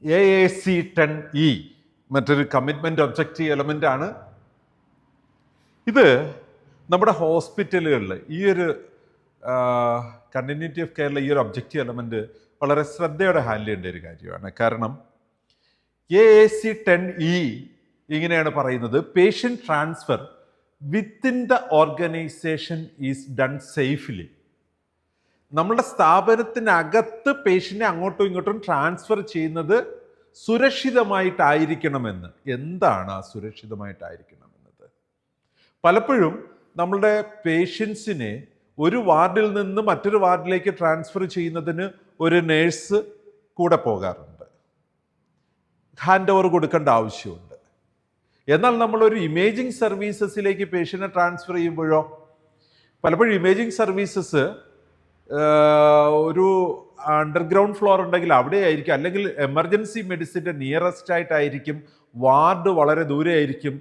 AAC10E മറ്റൊരു commitment objective element ആണ്. ഇത് നമ്മുടെ ഹോസ്പിറ്റലുകളിൽ ഈ ഒരു കണ്ടിന്യൂറ്റി ഓഫ് കെയറിലെ ഈ ഒരു ഒബ്ജക്റ്റീവ് എലമെന്റ് വളരെ ശ്രദ്ധയോടെ ഹാൻഡിൽ ചെയ്യേണ്ട ഒരു കാര്യമാണ്. കാരണം AAC10E ഇങ്ങനെയാണ് പറയുന്നത്: patient transfer within the organisation is done safely. നമ്മളുടെ സ്ഥാപനത്തിനകത്ത് പേഷ്യനെ അങ്ങോട്ടും ഇങ്ങോട്ടും ട്രാൻസ്ഫർ ചെയ്യുന്നത് സുരക്ഷിതമായിട്ടായിരിക്കണമെന്ന്. എന്താണ് ആ സുരക്ഷിതമായിട്ടായിരിക്കണമെന്നത്? പലപ്പോഴും നമ്മളുടെ പേഷ്യൻസിനെ ഒരു വാർഡിൽ നിന്ന് മറ്റൊരു വാർഡിലേക്ക് ട്രാൻസ്ഫർ ചെയ്യുന്നതിന് ഒരു നേഴ്സ് കൂടെ പോകാറുണ്ട്, ഹാൻഡ് ഓവർ കൊടുക്കേണ്ട ആവശ്യമുണ്ട്. എന്നാൽ നമ്മളൊരു ഇമേജിംഗ് സർവീസസിലേക്ക് പേഷ്യനെ ട്രാൻസ്ഫർ ചെയ്യുമ്പോഴോ പലപ്പോഴും ഇമേജിംഗ് സർവീസസ് ഒരു അണ്ടർഗ്രൗണ്ട് ഫ്ലോർ ഉണ്ടെങ്കിൽ അവിടെ ആയിരിക്കും, അല്ലെങ്കിൽ എമർജൻസി മെഡിസിൻ്റെ നിയറസ്റ്റ് ആയിട്ടായിരിക്കും, വാർഡ് വളരെ ദൂരെ ആയിരിക്കും.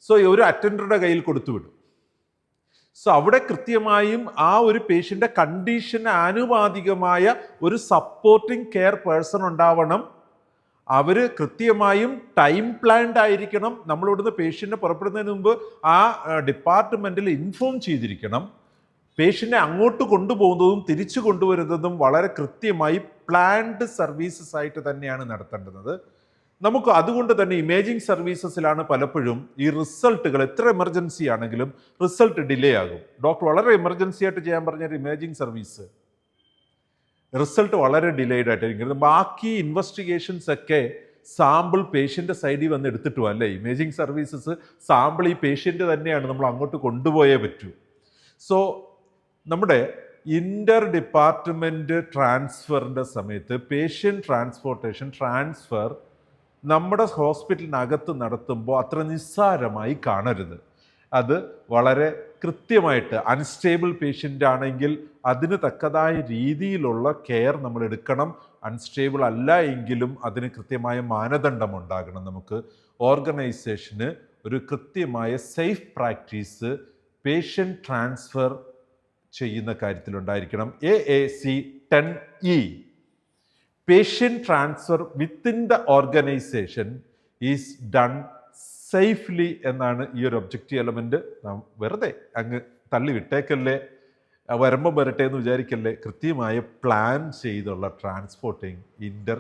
സോ ഒരു അറ്റൻഡറുടെ കയ്യിൽ കൊടുത്തുവിടും. സോ അവിടെ കൃത്യമായും ആ ഒരു പേഷ്യൻ്റെ കണ്ടീഷന് ആനുപാതികമായ ഒരു സപ്പോർട്ടിംഗ് കെയർ പേഴ്സൺ ഉണ്ടാവണം. അവർ കൃത്യമായും ടൈം പ്ലാൻഡ് ആയിരിക്കണം. നമ്മളിവിടുന്ന് പേഷ്യൻറ്റിനെ പുറപ്പെടുന്നതിന് മുമ്പ് ആ ഡിപ്പാർട്ട്മെൻറ്റിൽ ഇൻഫോം ചെയ്തിരിക്കണം. പേഷ്യൻറ്റിനെ അങ്ങോട്ട് കൊണ്ടുപോകുന്നതും തിരിച്ചു കൊണ്ടുവരുന്നതും വളരെ കൃത്യമായി പ്ലാൻഡ് സർവീസസ് ആയിട്ട് തന്നെയാണ് നടത്തേണ്ടത്. നമുക്ക് അതുകൊണ്ട് തന്നെ ഇമേജിംഗ് സർവീസസിലാണ് പലപ്പോഴും ഈ റിസൾട്ടുകൾ എത്ര എമർജൻസി ആണെങ്കിലും റിസൾട്ട് ഡിലേ ആകും. ഡോക്ടർ വളരെ എമർജൻസി ആയിട്ട് ചെയ്യാൻ പറഞ്ഞൊരു ഇമേജിംഗ് സർവീസ് റിസൾട്ട് വളരെ ഡിലേഡ് ആയിട്ടായിരിക്കും. ബാക്കി ഇൻവെസ്റ്റിഗേഷൻസ് ഒക്കെ സാമ്പിൾ പേഷ്യൻ്റെ സൈഡിൽ വന്ന് എടുത്തിട്ട് പോകാം അല്ലേ? ഇമേജിംഗ് സർവീസസ് സാമ്പിൾ ഈ പേഷ്യൻ്റ് തന്നെയാണ്, നമ്മൾ അങ്ങോട്ട് കൊണ്ടുപോയേ പറ്റൂ. സോ നമ്മുടെ ഇൻ്റർ ഡിപ്പാർട്ട്മെൻറ്റ് ട്രാൻസ്ഫറിൻ്റെ സമയത്ത് പേഷ്യൻ്റ് ട്രാൻസ്പോർട്ടേഷൻ ട്രാൻസ്ഫർ നമ്മുടെ ഹോസ്പിറ്റലിനകത്ത് നടത്തുമ്പോൾ അത്ര നിസ്സാരമായി കാണരുത്. അത് വളരെ കൃത്യമായിട്ട്, അൺസ്റ്റേബിൾ പേഷ്യൻ്റ് ആണെങ്കിൽ അതിന് തക്കതായ രീതിയിലുള്ള കെയർ നമ്മൾ എടുക്കണം. അൺസ്റ്റേബിൾ അല്ല എങ്കിലും അതിന് കൃത്യമായ മാനദണ്ഡം ഉണ്ടാകണം. നമുക്ക് ഓർഗനൈസേഷന് ഒരു കൃത്യമായ സേഫ് പ്രാക്ടീസ് പേഷ്യൻ്റ് ട്രാൻസ്ഫർ ചെയ്യുന്ന കാര്യത്തിലുണ്ടായിരിക്കണം. AAC10E patient transfer within the organization is done safely എന്നാണ് ഈ ഒരു ഒബ്ജക്റ്റീവ് എലമെന്റ്. നാം വെറുതെ അങ്ങ് തള്ളി വിട്ടേക്കല്ലേ, വരുമ്പം വരട്ടെ എന്ന് വിചാരിക്കല്ലേ. കൃത്യമായ പ്ലാൻ ചെയ്തുള്ള ട്രാൻസ്പോർട്ടിങ്, ഇൻ്റർ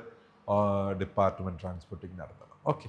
ഡിപ്പാർട്ട്മെൻറ്റ് ട്രാൻസ്പോർട്ടിങ് നടത്തണം. ഓക്കെ.